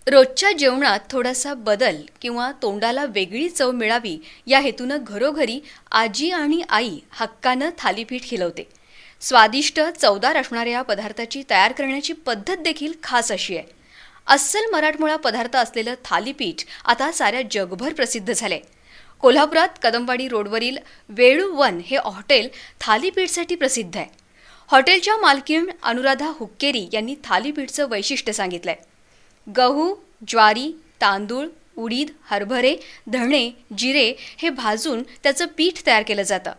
रोजच्या जेवणात थोडासा बदल किंवा तोंडाला वेगळी चव मिळावी या हेतूनं घरोघरी आजी आणि आई हक्कानं थालीपीठ खिलवते. स्वादिष्ट चवदार असणाऱ्या या पदार्थाची तयार करण्याची पद्धत देखील खास अशी आहे. अस्सल मराठमोळा पदार्थ असलेलं थालीपीठ आता साऱ्या जगभर प्रसिद्ध झाले. कोल्हापुरात कदमवाडी रोडवरील वेळू1 हे हॉटेल थालीपीठसाठी प्रसिद्ध आहे. हॉटेलच्या मालकीण अनुराधा हुक्केरी यांनी थालीपीठचं वैशिष्ट्य सांगितलंय. गहू, ज्वारी, तांदूळ, उडीद, हरभरे, धणे, जिरे हे भाजून त्याचं पीठ तयार केलं जातं.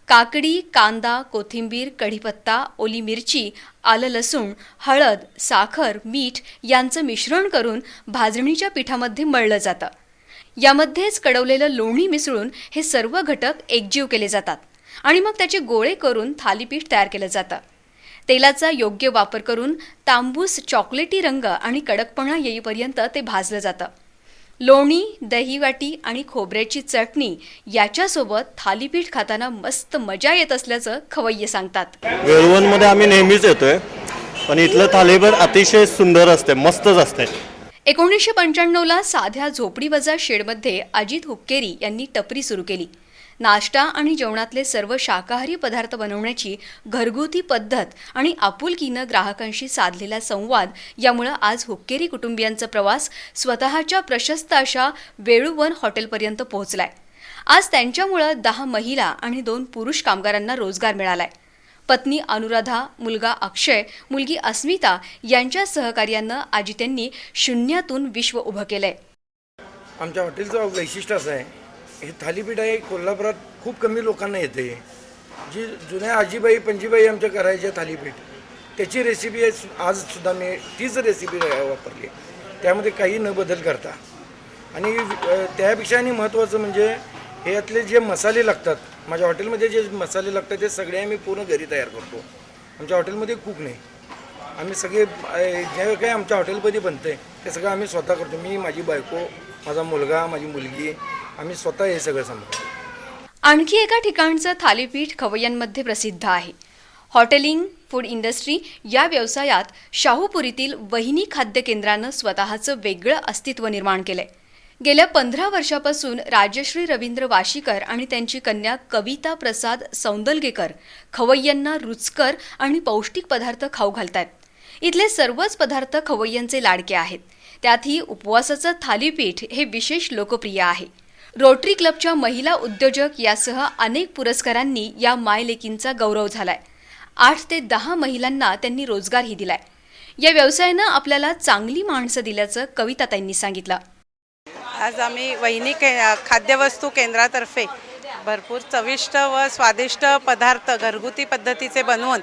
काकडी, कांदा, कोथिंबीर, कढीपत्ता, ओली मिरची, आलं लसूण, हळद, साखर, मीठ यांचं मिश्रण करून भाजणीच्या पिठामध्ये मळलं जातं. यामध्येच कडवलेलं लोणी मिसळून हे सर्व घटक एकजीव केले जातात आणि मग त्याचे गोळे करून थालीपीठ तयार केलं जातं. तेलाचा योग्य वापर करून तांबूस चॉकलेटी रंग आणि कडकपणा येईपर्यंत ते भाजलं जातं. लोणी, दहीवाटी आणि खोबऱ्याची चटणी याच्यासोबत थालीपीठ खाताना मस्त मजा येत असल्याचं खवय्ये सांगतात. वेळवणमध्ये आम्ही नेहमीच येतोय, पण इथलं थालीपीठ अतिशय सुंदर असते, मस्तच असते. 1995ला साध्या झोपडीवजा शेडमध्ये अजित हुक्केरी यांनी टपरी सुरू केली. नाश्ता आणि जेवणातले सर्व शाकाहारी पदार्थ बनवण्याची घरगुती पद्धत आणि आपुलकीनं ग्राहकांशी साधलेला संवाद यामुळं आज हुक्केरी कुटुंबियांचा प्रवास स्वतःच्या प्रशस्त अशा वेळू1 हॉटेलपर्यंत पोहोचलाय. आज त्यांच्यामुळं 10 महिला आणि 2 पुरुष कामगारांना रोजगार मिळालाय. पत्नी अनुराधा, मुलगा अक्षय, मुलगी अस्मिता यांच्या सहकार्यानं आजी त्यांनी शून्यातून विश्व उभं केलंय. आमच्या हॉटेलचं वैशिष्ट्य असं आहे, हे थालीपीठ आहे कोल्हापुरात खूप कमी लोकांना येते. जी जुन्या आजीबाई पंजीबाई आमच्या करायच्या थालीपीठ त्याची रेसिपी आहे. आजसुद्धा मी तीच रेसिपी वापरली, त्यामध्ये काही न बदल करता. आणि त्यापेक्षा आणि महत्त्वाचं म्हणजे हे यातले जे मसाले लागतात, माझ्या हॉटेलमध्ये जे मसाले लागतात ते सगळे आम्ही पूर्ण घरी तयार करतो. आमच्या हॉटेलमध्ये कुक नाही, आम्ही सगळे जे काही आमच्या हॉटेलमध्ये बनतं आहे ते सगळं आम्ही स्वतः करतो. मी, माझी बायको, माझा मुलगा, माझी मुलगी, आम्ही स्वतः हे सगळं सांभाळतो. आणखी एका ठिकाणचं थालीपीठ खवय्यांमध्ये प्रसिद्ध आहे. हॉटेलिंग, फूड इंडस्ट्री या व्यवसायात शाहूपुरीतील वहिनी खाद्य केंद्रानं स्वतःचं वेगळं अस्तित्व निर्माण केलंय. गेल्या 15 वर्षापासून राजश्री रवींद्र वाशीकर आणि त्यांची कन्या कविता प्रसाद सौंदलगेकर खवय्यांना रुचकर आणि पौष्टिक पदार्थ खाऊ घालतात. इथले सर्वच पदार्थ खवय्यांचे लाडके आहेत. त्यातही उपवासाचं थालीपीठ हे विशेष लोकप्रिय आहे. रोटरी क्लबच्या महिला उद्योजक यासह अनेक पुरस्कारांनी या मायलेकींचा गौरव झालाय. 8 ते 10 महिलांना त्यांनी रोजगारही दिलाय. या व्यवसायानं आपल्याला चांगली माणसं दिल्याचं कविताताईंनी सांगितलं. आज आम्ही वहिनी खाद्यवस्तू केंद्रातर्फे भरपूर चविष्ट व स्वादिष्ट पदार्थ घरगुती पद्धतीचे बनवून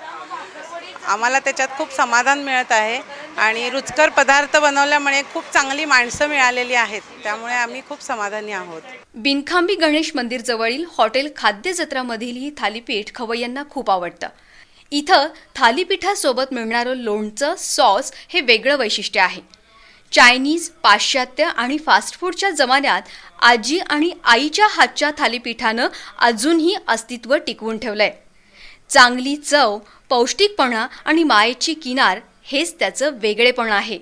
आम्हाला त्याच्यात खूप समाधान मिळत आहे. आणि रुचकर पदार्थ बनवल्यामुळे खूप चांगली माणसं मिळालेली आहेत, त्यामुळे आम्ही खूप समाधानी आहोत. बिनखांबी गणेश मंदिर जवळील हॉटेल खाद्य जत्रामधील ही थालीपीठ खवय्यांना खूप आवडतं. इथं थालीपीठासोबत मिळणारं लोणचं, सॉस हे वेगळं वैशिष्ट्य आहे. चायनीज, पाश्चात्य आणि फास्ट फूडच्या जमान्यात आजी आणि आईच्या हातच्या थालीपीठानं अजूनही अस्तित्व टिकवून ठेवलंय. चांगली चव, पौष्टिकपणा आणि मायेची किनार हेच त्याचं वेगळेपण आहे.